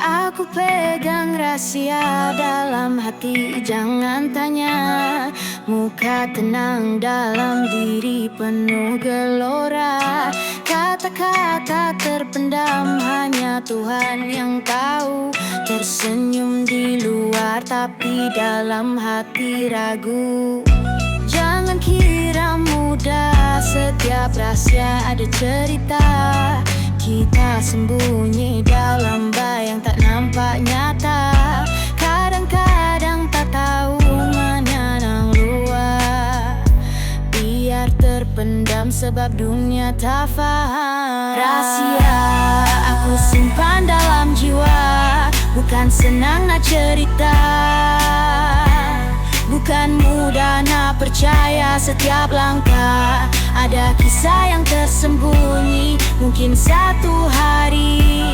Aku pegang rahasia dalam hati, jangan tanya. Muka tenang dalam diri penuh gelora. Kata-kata terpendam hanya Tuhan yang tahu. Tersenyum di luar tapi dalam hati ragu. Jangan kira mudah, setiap rahasia ada cerita. Kita sembunyi dalam bayang tak nampak nyata. Kadang-kadang tak tahu mana yang luar. Biar terpendam sebab dunia tak faham. Rahasia aku simpan dalam jiwa, bukan senang nak cerita. Bukan mudah nak percaya setiap langkah. Ada kisah yang tersembunyi, mungkin satu hari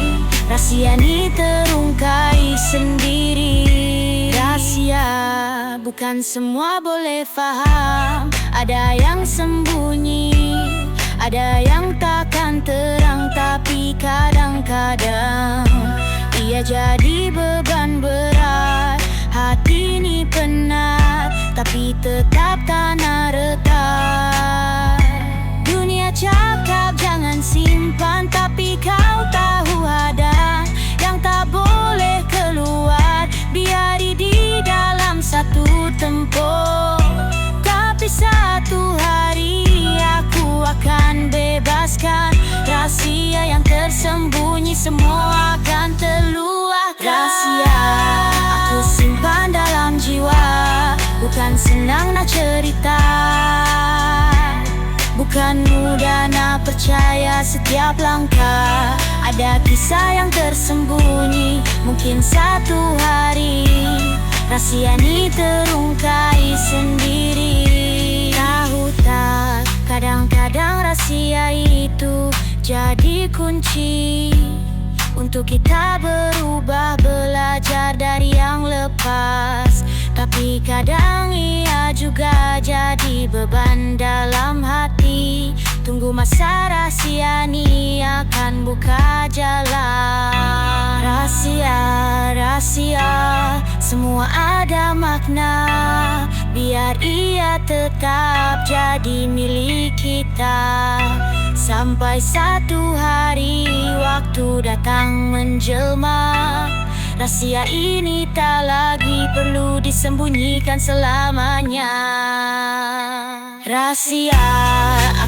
rahasia ini terungkai sendiri. Rahasia bukan semua boleh faham. Ada yang sembunyi, ada yang takkan terang. Tapi kadang-kadang ia jadi beban berat. Hati ini penat, tapi tetap tanah retak. Dunia cakap jangan simpan, tapi kau tahu ada yang tak boleh keluar. Biari di dalam satu tempoh, tapi satu hari aku akan bebaskan. Rahasia yang tersembunyi semua akan terluahkan. Rahasia aku simpan dalam jiwa, bukan senang nak cerita. Bukan mudah nak percaya setiap langkah. Ada kisah yang tersembunyi, mungkin satu hari rahasia ini terungkai sendiri. Tahu tak, kadang-kadang rahasia itu jadi kunci untuk kita berubah, belajar dari yang lepas. Tapi kadang ia juga jadi beban dalam hati. Tunggu masa rahasia ini akan buka jalan. Rahasia, rahasia, semua ada makna. Biar ia tetap jadi milik kita. Sampai satu hari waktu datang menjelma. Rahasia ini tak lagi perlu disembunyikan selamanya. Rahasia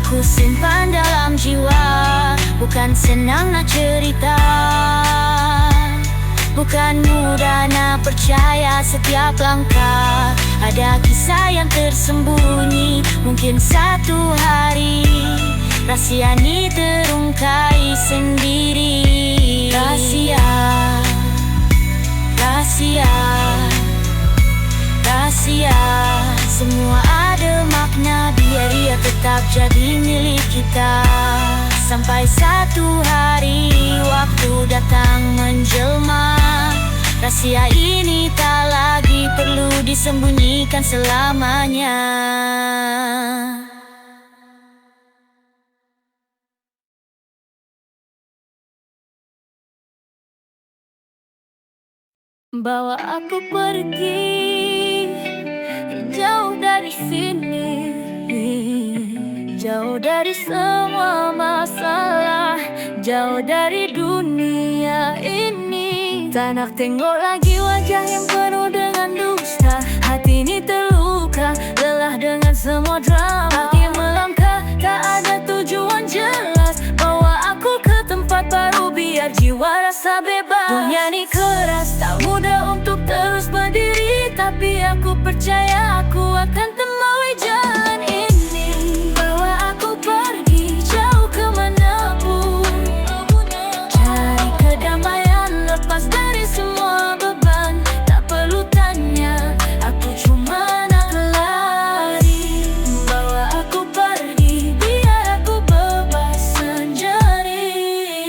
aku simpan dalam jiwa, bukan senang nak cerita. Bukan mudah nak percaya setiap langkah. Ada kisah yang tersembunyi, mungkin satu hari rahasia ini terungkai sendiri. Rahasia, rahasia, rahasia, semua ada makna. Biar ia tetap jadi milik kita. Sampai satu hari waktu datang menjelma. Rahasia ini tak lagi perlu disembunyikan selamanya. Bawa aku pergi jauh dari sini, jauh dari semua masalah, jauh dari dunia ini. Tak nak tengok lagi wajah yang penuh dengan dusta. Hati ini terluka, lelah dengan semua drama. Kaki melangkah, tak ada tujuan jelas. Bawa aku ke tempat baru biar jiwa rasa bebas. Dunia ini keras, tak mudah untuk terus berdiri. Tapi aku percaya aku akan temui jalan ini. Bawa aku pergi jauh kemanapun, cari kedamaian, lepas dari semua beban. Tak perlu tanya, aku cuma nak lari. Bawa aku pergi biar aku bebas sendiri.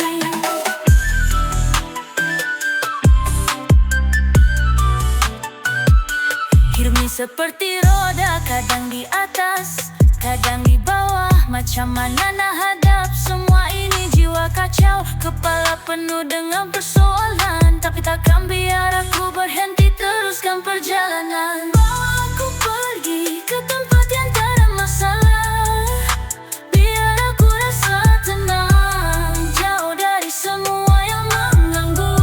Hidup ni seperti roda, kadang di atas, kadang di bawah. Macam mana nak hadap semua ini? Jiwa kacau, kepala penuh dengan persoalan. Tapi tak takkan biar aku berhenti teruskan perjalanan. Bawa aku pergi ke tempat yang tak ada masalah, biar aku rasa tenang, jauh dari semua yang mengganggu.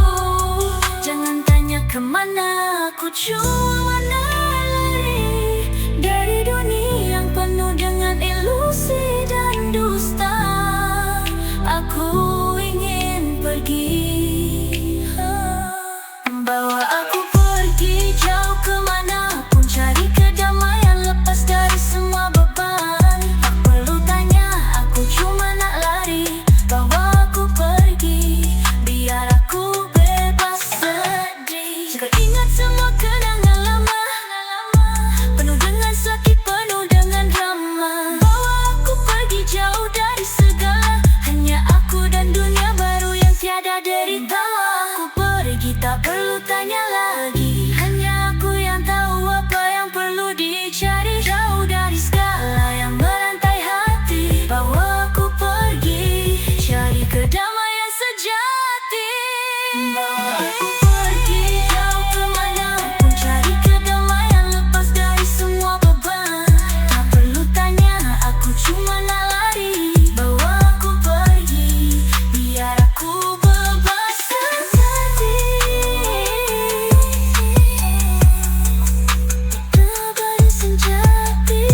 Jangan tanya kemana, aku cuma lari dari dunia yang penuh dengan ilusi dan dusta. Aku ingin pergi, bawa aku pergi jauh kemanapun, cari kedamaian, lepas dari semua beban. Tak perlu tanya, aku cuma nak lari. Bawa aku pergi, biar aku bebas sedih. Kau ingat semua kenangan lama, penuh dengan sakit, penuh dengan drama. Bawa aku pergi jauh dari segala, hanya aku dan dunia baru yang tiada derita. Aku pergi, tak perlu tanya lagi, hanya aku yang tahu apa yang perlu dicari. Jauh dari segala yang merantai hati, bawa aku pergi, cari kedamaian sejati. Bawa aku pergi jauh kemanapun, cari kedamaian, lepas dari semua beban. Tak perlu tanya, aku cuma nak lari. Bawa aku pergi, biar aku bebas sejati. Bebas sejati.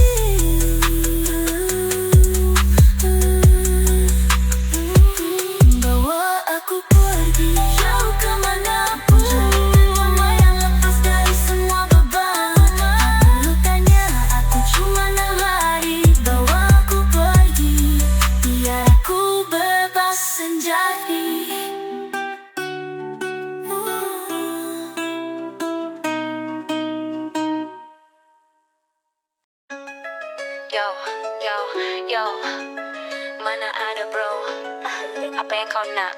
Bawa aku pergi jauh kemanapun, kedamaian, lepas dari semua beban. Tak perlu tanya, aku cuma nak lari. Bawa aku pergi, biar aku bebas sejati. Yo, yo, yo, mana ada bro? Apa yang kau nak?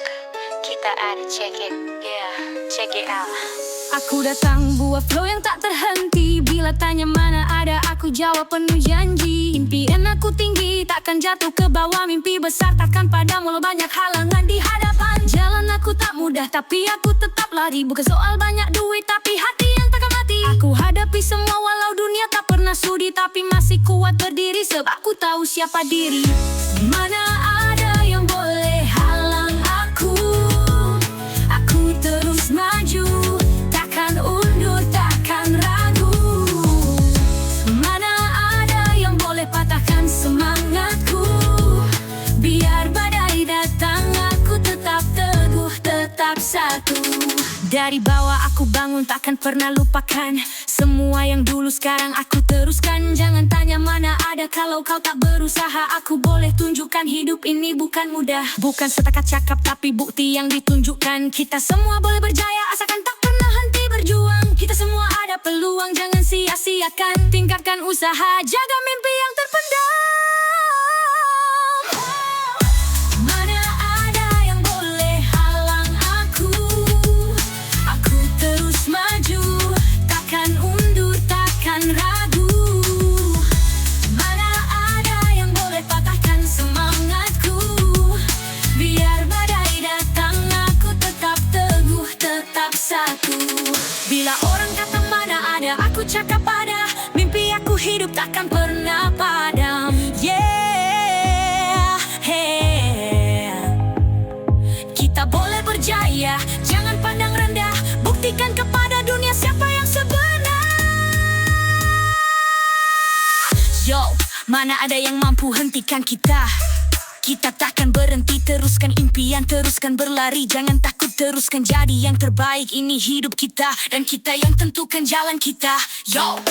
Kita ada, check it, yeah, check it out. Aku datang buat flow yang tak terhenti. Bila tanya mana ada, aku jawab penuh janji. Impian aku tinggi, takkan jatuh ke bawah. Mimpi besar takkan padam walau banyak halangan di hadapan. Jalan aku tak mudah, tapi aku tetap lari. Bukan soal banyak duit, tapi hati yang takkan mati. Aku hadapi semua walau dunia tak pernah sudi, tapi masih kuat berdiri sebab aku tahu siapa diri. Mana ada yang boleh halang aku. Aku terus maju, takkan undur, takkan ragu. Mana ada yang boleh patahkan semangatku. Biar badai datang, aku tetap teguh, tetap satu. Dari bawah aku bangun, takkan pernah lupakan semua yang dulu sekarang aku teruskan. Jangan tanya mana ada kalau kau tak berusaha. Aku boleh tunjukkan hidup ini bukan mudah, bukan setakat cakap tapi bukti yang ditunjukkan. Kita semua boleh berjaya asalkan tak pernah henti berjuang. Kita semua ada peluang, jangan sia-siakan. Tingkatkan usaha, jaga mimpi yang terpendam. Mana ada yang boleh halang aku. Aku terus maju, takkan undur, takkan ragu. Mana ada yang boleh patahkan semangatku. Biar badai datang, aku tetap teguh, tetap satu. Bila orang kata mana ada, aku cakap ada. Mimpi aku hidup takkan pernah padam. Yeah, hey. Kita boleh berjaya, jangan pandang rendah. Buktikan kepada dunia siapa yang sebenar. Yo, mana ada yang mampu hentikan kita. Kita takkan berhenti, teruskan impian, teruskan berlari. Jangan takut, teruskan jadi yang terbaik. Ini hidup kita dan kita yang tentukan jalan kita. Yo.